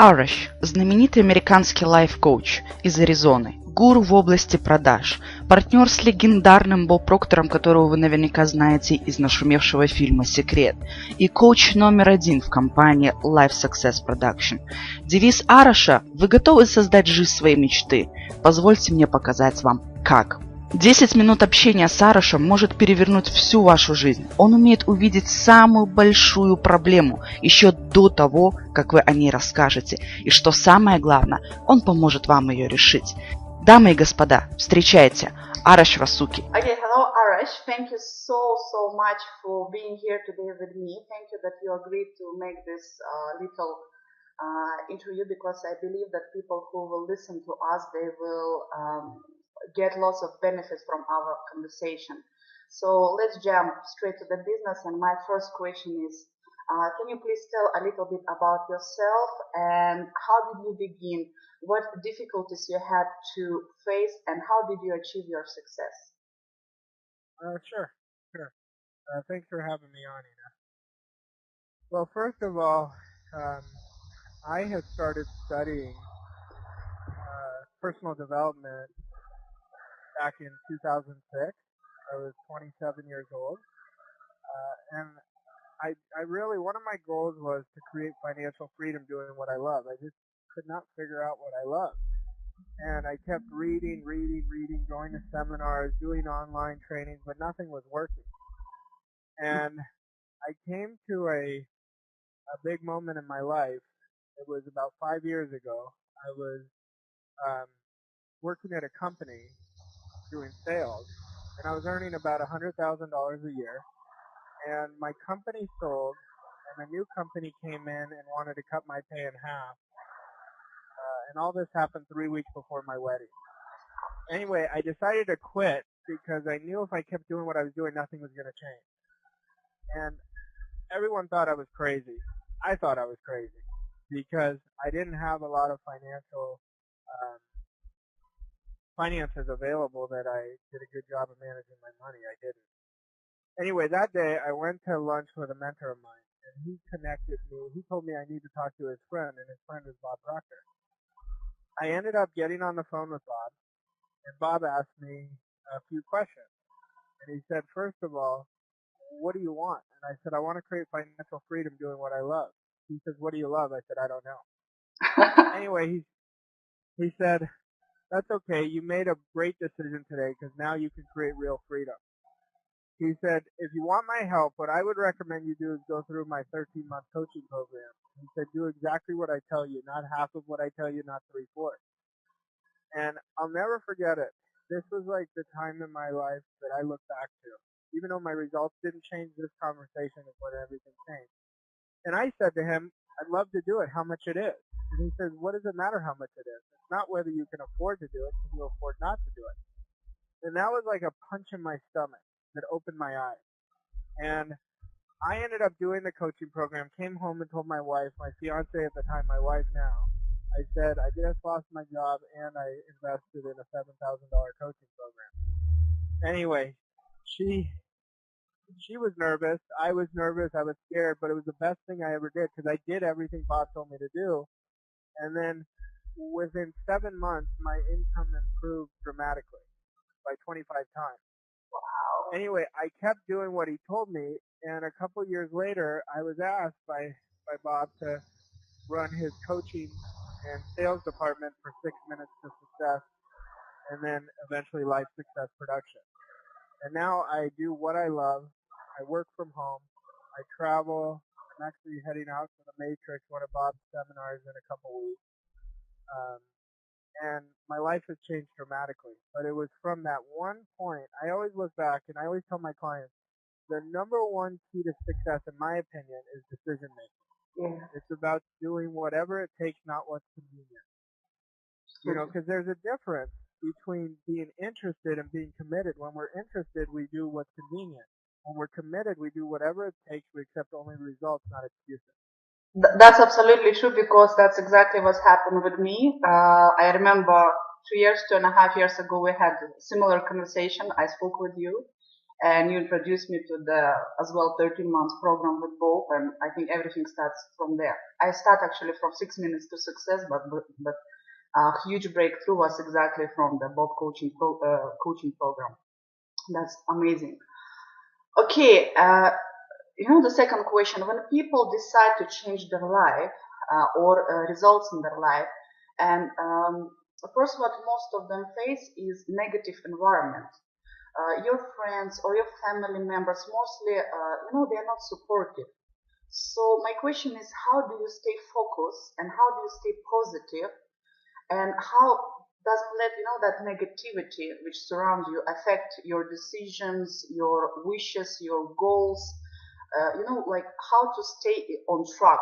ARash – знаменитый американский лайф-коуч из Аризоны, гуру в области продаж, партнер с легендарным Боб Проктором, которого вы наверняка знаете из нашумевшего фильма «Секрет», и коуч номер 1 в компании Life Success Production. Девиз Араша – вы готовы создать жизнь своей мечты? Позвольте мне показать вам как. 10 минут общения с Арашем может перевернуть всю вашу жизнь. Он умеет увидеть самую большую проблему еще до того, как вы о ней расскажете. И что самое главное, он поможет вам ее решить. Дамы и господа, встречайте ARash Vossoughi. Okay, hello Arash. Thank you so much for being here today with me. Thank you that you agreed to make this little interview, because I believe that people who will listen to us, they will get lots of benefits from our conversation. So let's jump straight to the business. And my first question is, can you please tell a little bit about yourself and how did you begin? What difficulties you had to face and how did you achieve your success? Sure. Thanks for having me on, Ina. Well, first of all, I had started studying personal development back in 2006. I was 27 years old. And I really, one of my goals was to create financial freedom doing what I love. I just could not figure out what I love. And I kept reading, going to seminars, doing online trainings, but nothing was working. And I came to a big moment in my life. It was about 5 years ago. I was working at a company doing sales, and I was earning about $100,000 a year. And my company sold, and a new company came in and wanted to cut my pay in half. And all this happened 3 weeks before my wedding. Anyway, I decided to quit because I knew if I kept doing what I was doing, nothing was going to change. And everyone thought I was crazy. I thought I was crazy because I didn't have a lot of finances available that I did a good job of managing my money. I didn't. Anyway, that day I went to lunch with a mentor of mine, and he connected me. He told me I need to talk to his friend, and his friend was Bob Proctor. I ended up getting on the phone with Bob, and Bob asked me a few questions. And he said, first of all, what do you want? And I said, I want to create financial freedom doing what I love. He says, what do you love? I said, I don't know. Anyway, he said, that's okay. You made a great decision today because now you can create real freedom. He said, if you want my help, what I would recommend you do is go through my 13-month coaching program. He said, do exactly what I tell you, not half of what I tell you, not 3/4. And I'll never forget it. This was like the time in my life that I look back to. Even though my results didn't change, this conversation is when everything changed. And I said to him, I'd love to do it, how much it is. And he says, what does it matter how much it is? It's not whether you can afford to do it, can you afford not to do it? And that was like a punch in my stomach that opened my eyes. And I ended up doing the coaching program, came home and told my wife, my fiance at the time, my wife now, I said, I just lost my job and I invested in a $7,000 coaching program. Anyway, she was nervous, I was nervous, I was scared, but it was the best thing I ever did because I did everything Bob told me to do. And then within 7 months, my income improved dramatically by 25 times. Wow. Anyway, I kept doing what he told me, and a couple years later, I was asked by Bob to run his coaching and sales department for 6 Minutes to Success, and then eventually Life Success Production. And now I do what I love. I work from home. I travel. I'm actually heading out to the Matrix, one of Bob's seminars, in a couple weeks. And my life has changed dramatically. But it was from that one point. I always look back, and I always tell my clients, the number one key to success, in my opinion, is decision making. Yeah. It's about doing whatever it takes, not what's convenient. You know, because there's a difference between being interested and being committed. When we're interested, we do what's convenient. When we're committed, we do whatever it takes. We accept only results, not excuses. That's absolutely true, because that's exactly what's happened with me. I remember 2.5 years ago, we had a similar conversation. I spoke with you. And you introduced me to the, as well, 13-month program with Bob, and I think everything starts from there. I start actually from 6 minutes to success, but a huge breakthrough was exactly from the Bob coaching program. That's amazing. Okay, the second question, when people decide to change their life or results in their life, and first what most of them face is negative environment. Your friends or your family members mostly, they are not supportive. So my question is, how do you stay focused and how do you stay positive, and how doesn't let that negativity which surrounds you affect your decisions, your wishes, your goals? Like how to stay on track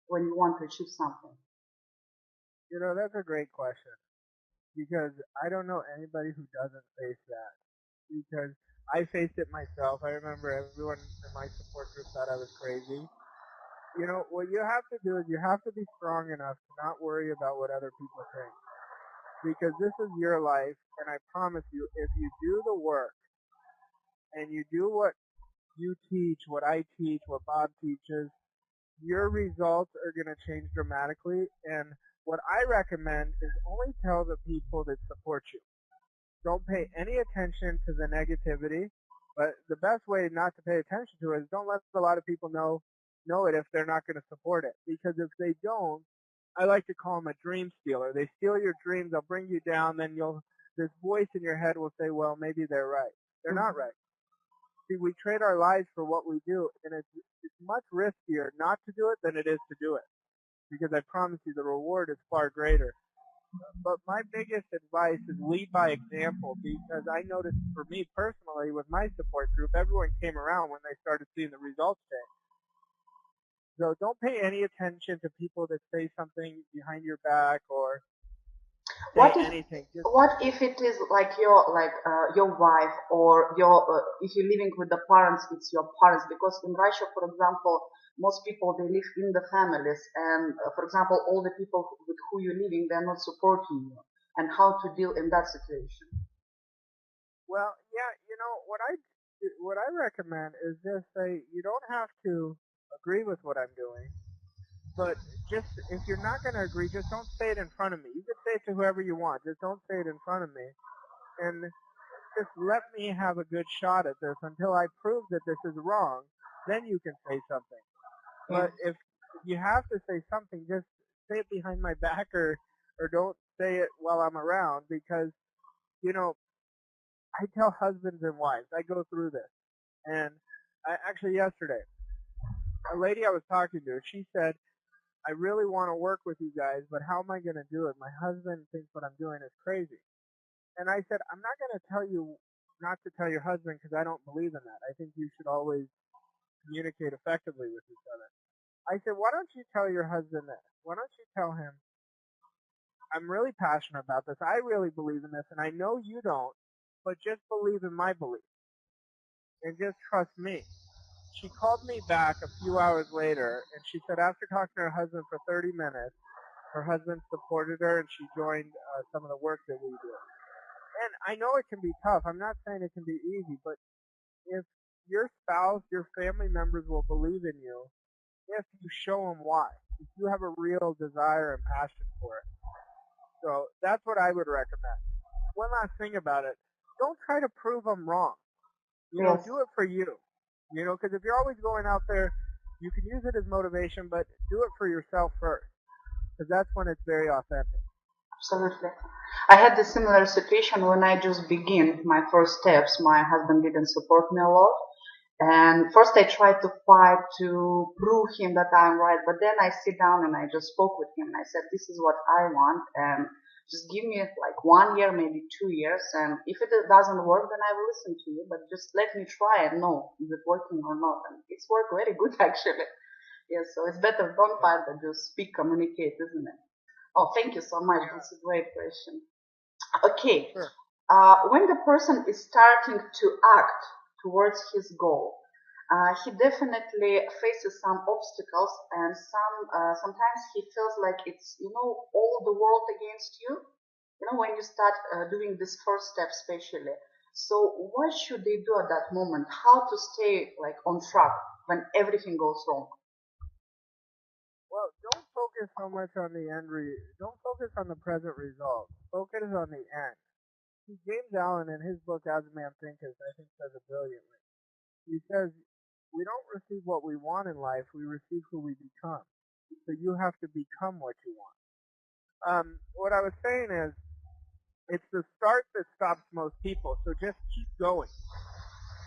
when you want to achieve something. That's a great question, because I don't know anybody who doesn't face that, because I faced it myself. I remember everyone in my support group thought I was crazy. What you have to do is you have to be strong enough to not worry about what other people think, because this is your life, and I promise you, if you do the work and you do what you teach, what I teach, what Bob teaches, your results are going to change dramatically. And what I recommend is only tell the people that support you. Don't pay any attention to the negativity, but the best way not to pay attention to it is don't let a lot of people know it if they're not going to support it. Because if they don't, I like to call them a dream stealer. They steal your dreams, they'll bring you down, then this voice in your head will say, well, maybe they're right. They're not right. See, we trade our lives for what we do, and it's much riskier not to do it than it is to do it, because I promise you the reward is far greater. But my biggest advice is lead by example, because I noticed for me personally with my support group, everyone came around when they started seeing the results change. So don't pay any attention to people that say something behind your back or say anything. What if it is like your wife, or if you're living with the parents, it's your parents? Because in Russia, for example, most people, they live in the families, and for example, all the people with who you're living, they're not supporting you, and how to deal in that situation. Well, yeah, what I recommend is just say you don't have to agree with what I'm doing, but just if you're not going to agree, just don't say it in front of me. You can say it to whoever you want, just don't say it in front of me, and just let me have a good shot at this until I prove that this is wrong. Then you can say something. But if you have to say something, just say it behind my back, or don't say it while I'm around, because I tell husbands and wives, I go through this. And actually yesterday, a lady I was talking to, she said, I really want to work with you guys, but how am I going to do it? My husband thinks what I'm doing is crazy. And I said, I'm not going to tell you not to tell your husband, because I don't believe in that. I think you should always communicate effectively with each other. I said, why don't you tell your husband this? Why don't you tell him, I'm really passionate about this. I really believe in this, and I know you don't, but just believe in my belief and just trust me. She called me back a few hours later, and she said after talking to her husband for 30 minutes, her husband supported her, and she joined some of the work that we do. And I know it can be tough. I'm not saying it can be easy, but if your spouse, your family members will believe in you, if you show them why, if you have a real desire and passion for it. So that's what I would recommend. One last thing about it, don't try to prove them wrong. Yes. Do it for you. Because if you're always going out there, you can use it as motivation, but do it for yourself first, because that's when it's very authentic. Absolutely. I had the similar situation when I just began my first steps. My husband didn't support me a lot. And first I tried to fight to prove him that I'm right, but then I sit down and I just spoke with him and I said, this is what I want, and just give me like 1 year, maybe 2 years, and if it doesn't work, then I will listen to you, but just let me try and know is it working or not. And it's worked very good actually. Yes, so it's better don't fight than just speak, communicate, isn't it? Oh, thank you so much. That's a great question. Okay. Sure. When the person is starting to act towards his goal, he definitely faces some obstacles, and sometimes he feels like it's all the world against you. When you start doing this first step, especially. So what should they do at that moment? How to stay like on track when everything goes wrong? Well, don't focus so much on the don't focus on the present result. Focus on the end. See, James Allen in his book As a Man Thinketh, I think says it brilliantly. He says, we don't receive what we want in life, we receive who we become. So you have to become what you want. What I was saying is, it's the start that stops most people, so just keep going.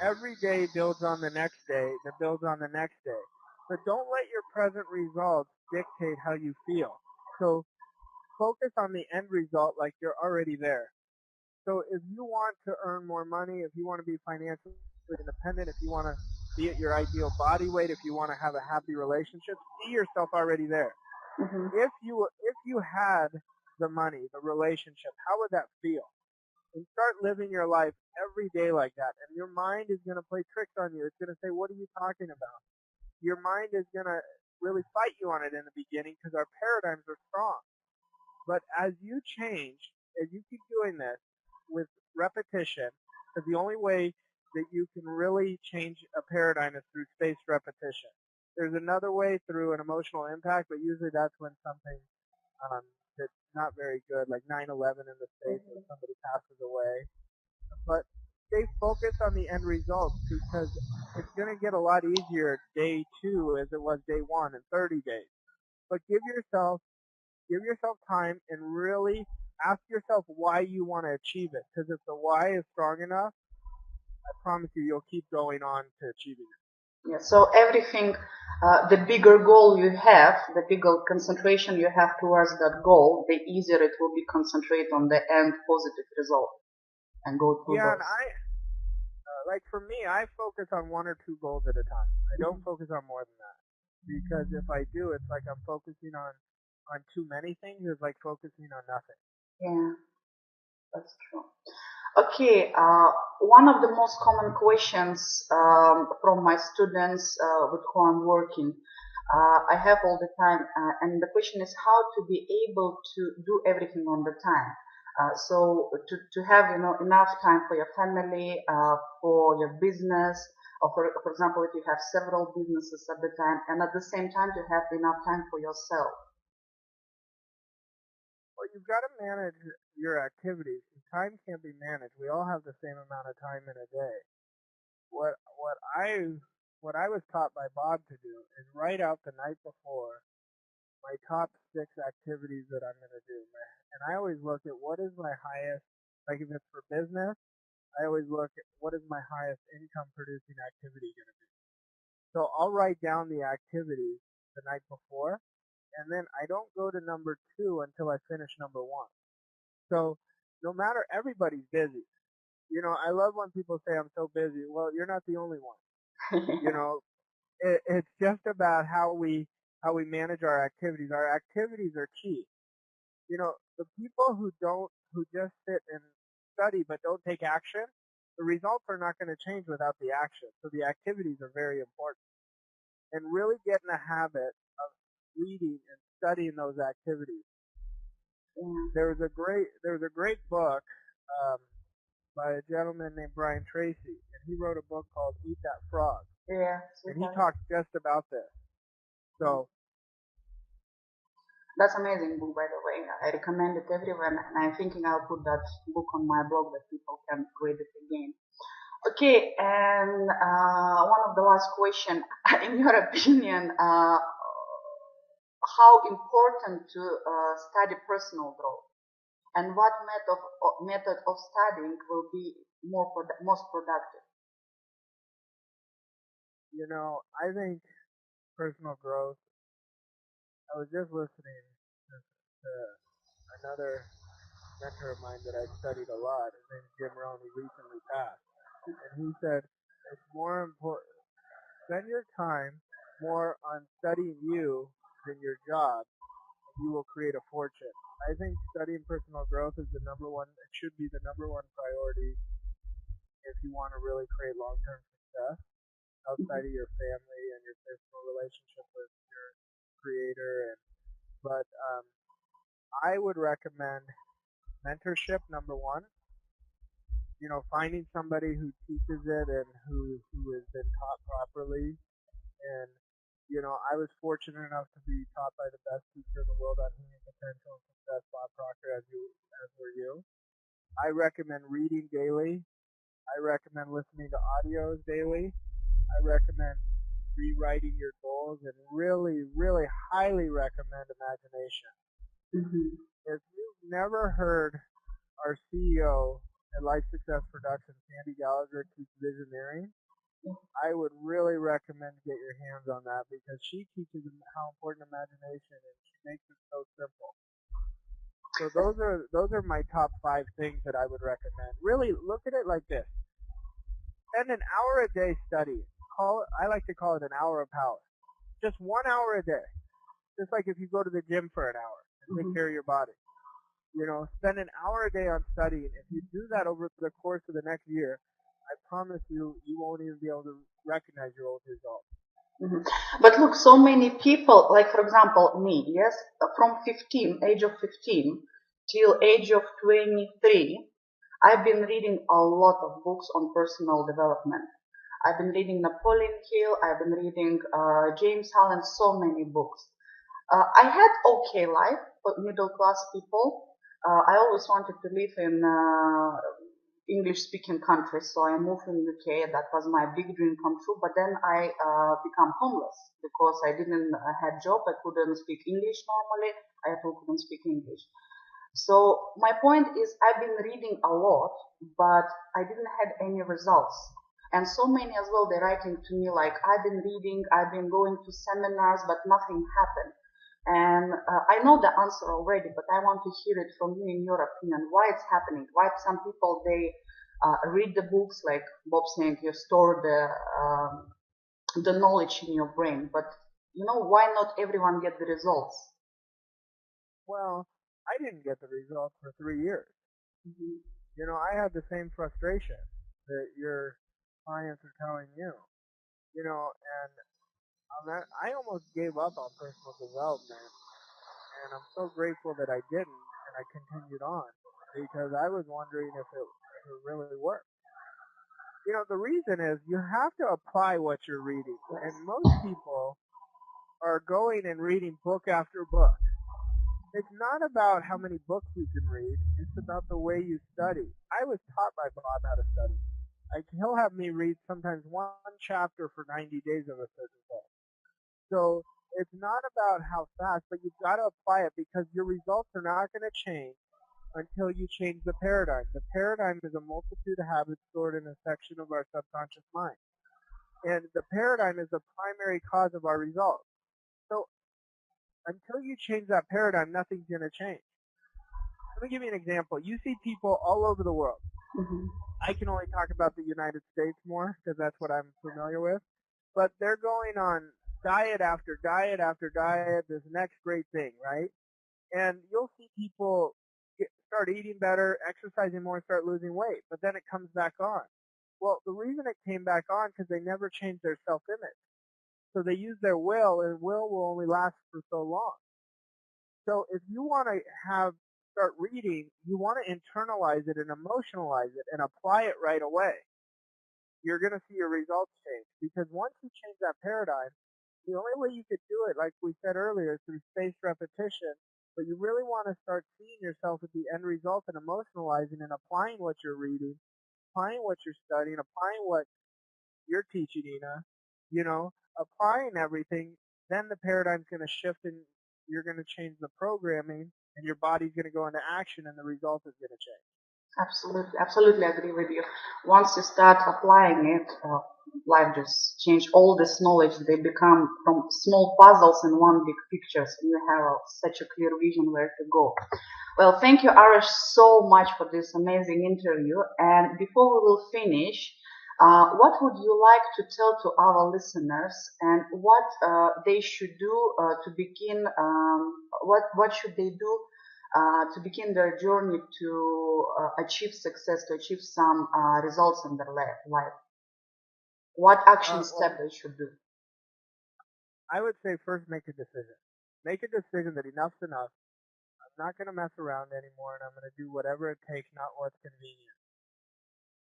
Every day builds on the next day, that builds on the next day. But don't let your present results dictate how you feel. So focus on the end result like you're already there. So if you want to earn more money, if you want to be financially independent, if you want to be at your ideal body weight, if you want to have a happy relationship, see yourself already there. Mm-hmm. If you had the money, the relationship, how would that feel? And start living your life every day like that. And your mind is going to play tricks on you. It's going to say, what are you talking about? Your mind is going to really fight you on it in the beginning because our paradigms are strong. But as you change, as you keep doing this with repetition, because the only way that you can really change a paradigm is through spaced repetition. There's another way through an emotional impact, but usually that's when something that's not very good, like 9/11 in the States, when somebody passes away. But stay focused on the end results because it's going to get a lot easier day 2 as it was day 1 in 30 days. But give yourself time and really ask yourself why you want to achieve it. Because if the why is strong enough, I promise you'll keep going on to achieving it. Yeah, so everything, the bigger goal you have, the bigger concentration you have towards that goal, the easier it will be concentrate on the end positive result and go through Yeah, those. and like for me, I focus on 1 or 2 goals at a time. I don't focus on more than that. Because if I do, it's like I'm focusing on too many things. It's like focusing on nothing. Yeah, that's true. Okay, one of the most common questions from my students with who I'm working, I have all the time, and the question is how to be able to do everything on the time. So to have enough time for your family, for your business, or for example, if you have several businesses at the time, and at the same time to have enough time for yourself. Well, you've got to manage your activities. Time can't be managed. We all have the same amount of time in a day. What I was taught by Bob to do is write out the night before my top 6 activities that I'm going to do. And I always look at what is my highest, like if it's for business, I always look at what is my highest income producing activity going to be. So I'll write down the activities the night before, and then I don't go to number 2 until I finish number 1. So no matter, everybody's busy. I love when people say I'm so busy. Well, you're not the only one. It's just about how we manage our activities. Our activities are key. The people who just sit and study but don't take action, the results are not going to change without the action. So the activities are very important. And really get in the habit of reading and studying those activities. Yeah. There was a great book by a gentleman named Brian Tracy, and he wrote a book called Eat That Frog. Yeah. And he talks just about this. So that's amazing book, by the way. I recommend it everyone, and I'm thinking I'll put that book on my blog that people can read it again. Okay, and one of the last question, in your opinion, how important to study personal growth, and what method of studying will be most productive? I think personal growth. I was just listening to another mentor of mine that I studied a lot. His name's Jim Rohn. He recently passed, and he said it's more important. Spend your time more on studying you than your job, and you will create a fortune. I think studying personal growth is the number one. It should be the number one priority if you want to really create long-term success outside of your family and your personal relationship with your creator. But I would recommend mentorship, number 1. finding somebody who teaches it and who has been taught properly. And, I was fortunate enough to be taught by the best teacher in the world on human potential and success, Bob Proctor, as were you. I recommend reading daily. I recommend listening to audios daily. I recommend rewriting your goals, and really, really highly recommend imagination. Mm-hmm. If you've never heard our CEO at Life Success Productions, Sandy Gallagher, teach visioneering, I would really recommend to get your hands on that, because she teaches how important imagination is. She makes it so simple. So those are my top 5 things that I would recommend. Really look at it like this. Spend an hour a day studying. I like to call it an hour of power. Just 1 hour a day. Just like if you go to the gym for an hour and take care of your body. Spend an hour a day on studying. If you do that over the course of the next year, I promise you won't even be able to recognize your old results. Mm-hmm. But look, so many people, like for example me, yes, from age of 15 till age of 23, I've been reading a lot of books on personal development. I've been reading Napoleon Hill, I've been reading James Allen, so many books. I had okay life for middle class people. I always wanted to live in English-speaking countries, so I moved in UK. That was my big dream come true. But then I become homeless because I didn't have job. I couldn't speak English normally. I couldn't speak English. So my point is, I've been reading a lot, but I didn't have any results. And so many as well, they're writing to me like, I've been reading, I've been going to seminars, but nothing happened. And I know the answer already, but I want to hear it from you in your opinion. Why it's happening? Why some people, they read the books, like Bob saying, you store the knowledge in your brain, but why not everyone get the results? Well, I didn't get the results for 3 years. Mm-hmm. I had the same frustration that your clients are telling you. And I almost gave up on personal development, and I'm so grateful that I didn't, and I continued on, because I was wondering if it really worked. The reason is you have to apply what you're reading, and most people are going and reading book after book. It's not about how many books you can read, it's about the way you study. I was taught by Bob how to study. He'll have me read sometimes 1 chapter for 90 days of a certain book. So it's not about how fast, but you've got to apply it, because your results are not going to change until you change the paradigm. The paradigm is a multitude of habits stored in a section of our subconscious mind. And the paradigm is the primary cause of our results. So until you change that paradigm, nothing's going to change. Let me give you an example. You see people all over the world. Mm-hmm. I can only talk about the United States more, because that's what I'm familiar with. But they're going on diet after diet after diet, this next great thing, right? And you'll see people start eating better, exercising more, start losing weight, but then it comes back on. Well, the reason it came back on because they never changed their self-image. So they use their will, and will only last for so long. So if you want to start reading, you want to internalize it and emotionalize it and apply it right away. You're going to see your results change, because once you change that paradigm, the only way you could do it, like we said earlier, is through spaced repetition. But you really want to start seeing yourself at the end result and emotionalizing and applying what you're reading, applying what you're studying, applying what you're teaching, Ina, applying everything. Then the paradigm's going to shift, and you're going to change the programming, and your body's going to go into action, and the result is going to change. Absolutely agree with you. Once you start applying it, life just change. All this knowledge, they become from small puzzles in one big picture, so you have such a clear vision where to go. Well, thank you, Arash, so much for this amazing interview. And before we will finish, what would you like to tell to our listeners, and what they should do to begin? What should they do to begin their journey to achieve success, to achieve some results in their life? What action step they should do? I would say first make a decision. Make a decision that enough's enough. I'm not going to mess around anymore, and I'm going to do whatever it takes, not what's convenient.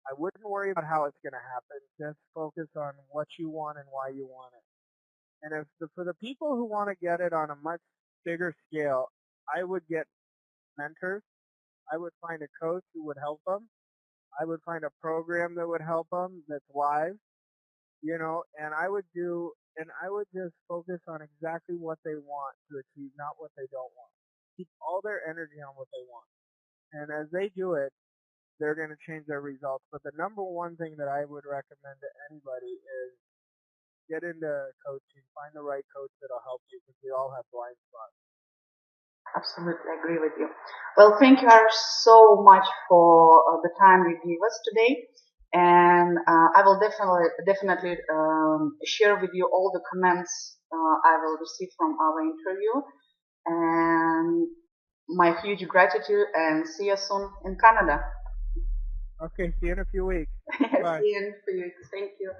I wouldn't worry about how it's going to happen. Just focus on what you want and why you want it. And for the people who want to get it on a much bigger scale, I would get mentors. I would find a coach who would help them. I would find a program that would help them that's live, and I would just focus on exactly what they want to achieve, not what they don't want. Keep all their energy on what they want. And as they do it, they're going to change their results. But the number one thing that I would recommend to anybody is get into coaching, find the right coach that'll help you, because we all have blind spots. Absolutely agree with you. Well, thank you, Arash, so much for the time you gave us today. And I will definitely share with you all the comments I will receive from our interview. And my huge gratitude, and see you soon in Canada. Okay, see you in a few weeks. Bye. See you in a few weeks. Thank you.